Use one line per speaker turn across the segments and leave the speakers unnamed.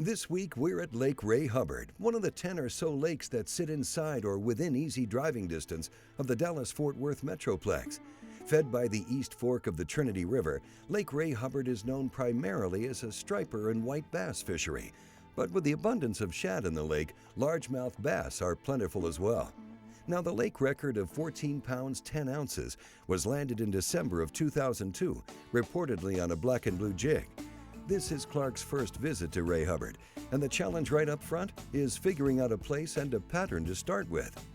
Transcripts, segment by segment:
This week, we're at Lake Ray Hubbard, one of the 10 or so lakes that sit inside or within easy driving distance of the Dallas-Fort Worth Metroplex. Fed by the East Fork of the Trinity River, Lake Ray Hubbard is known primarily as a striper and white bass fishery. But with the abundance of shad in the lake, largemouth bass are plentiful as well. Now, the lake record of 14 pounds 10 ounces was landed in December of 2002, reportedly on a black and blue jig. This is Clark's first visit to Ray Hubbard, and the challenge right up front is figuring out a place and a pattern to start with.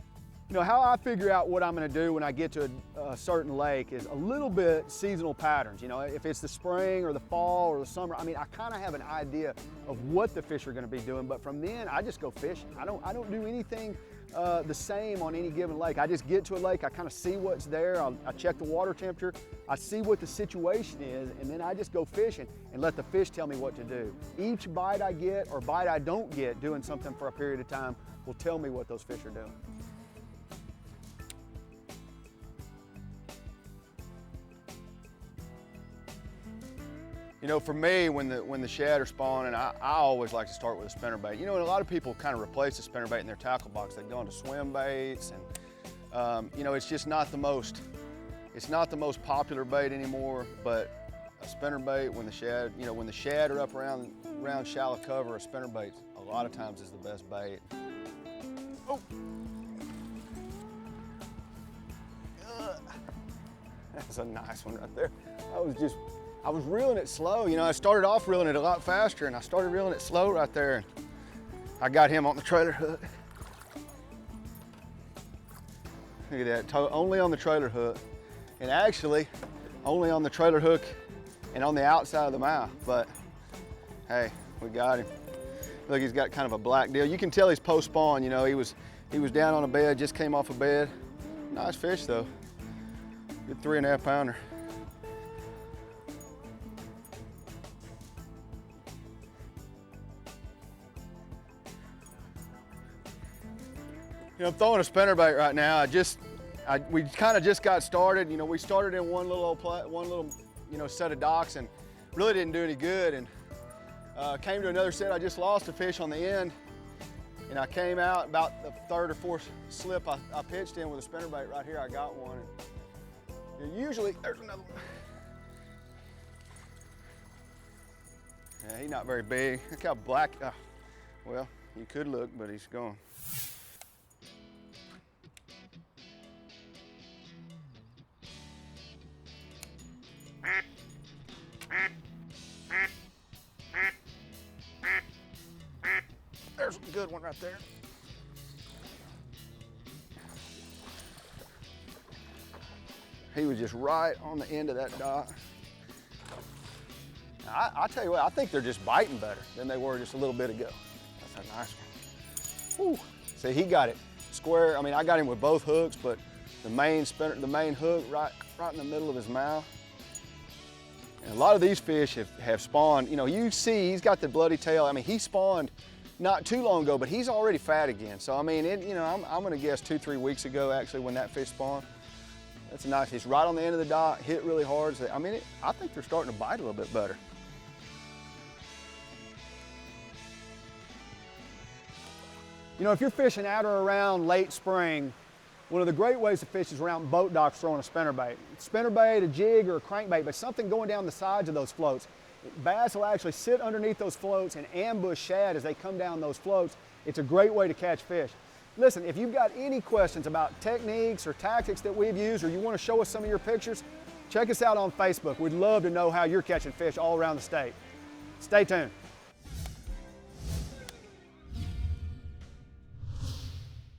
You know, how I figure out what I'm going to do when I get to a certain lake is a little bit seasonal patterns. You know, if it's the spring or the fall or the summer, I mean, I kind of have an idea of what the fish are going to be doing, but from then I just go fishing. I don't do anything the same on any given lake. I just get to a lake, I kind of see what's there, I check the water temperature, I see what the situation is, and then I just go fishing and let the fish tell me what to do. Each bite I get or bite I don't get doing something for a period of time will tell me what those fish are doing. You know, for me, when the shad are spawning, I always like to start with a spinnerbait. You know, and a lot of people kind of replace the spinnerbait in their tackle box. They go into swim baits, and you know, it's just not the most popular bait anymore. But a spinnerbait, when the shad are up around shallow cover, a spinnerbait a lot of times is the best bait. Oh, that's a nice one right there. I was reeling it slow. You know, I started off reeling it a lot faster, and I started reeling it slow right there. And I got him on the trailer hook. Look at that, only on the trailer hook. And actually, only on the trailer hook and on the outside of the mouth. But hey, we got him. Look, he's got kind of a black deal. You can tell he's post-spawn, you know, he was down on a bed, just came off a bed. Nice fish though. Good 3.5 pounder. You know, I'm throwing a spinnerbait right now. We kind of just got started. You know, we started in one little set of docks and really didn't do any good. And came to another set. I just lost a fish on the end, and I came out about the third or fourth slip. I pitched in with a spinnerbait right here. I got one. And usually there's another one. Yeah, he's not very big. Look how black. Well, you could look, but he's gone. There's a good one right there. He was just right on the end of that dock. Now, I tell you what, I think they're just biting better than they were just a little bit ago. That's a nice one. Whew. See, he got it square. I mean, I got him with both hooks, but the main hook right in the middle of his mouth. And a lot of these fish have spawned. You know, you see he's got the bloody tail. I mean, he spawned not too long ago, but he's already fat again. So I mean, you know, I'm gonna guess 2-3 weeks ago actually when that fish spawned. That's nice. He's right on the end of the dock, hit really hard. So, I mean, I think they're starting to bite a little bit better. You know, if you're fishing at or around late spring, one of the great ways to fish is around boat docks throwing a spinnerbait. Spinnerbait, a jig, or a crankbait, but something going down the sides of those floats. Bass will actually sit underneath those floats and ambush shad as they come down those floats. It's a great way to catch fish. Listen, if you've got any questions about techniques or tactics that we've used, or you want to show us some of your pictures, check us out on Facebook. We'd love to know how you're catching fish all around the state. Stay tuned.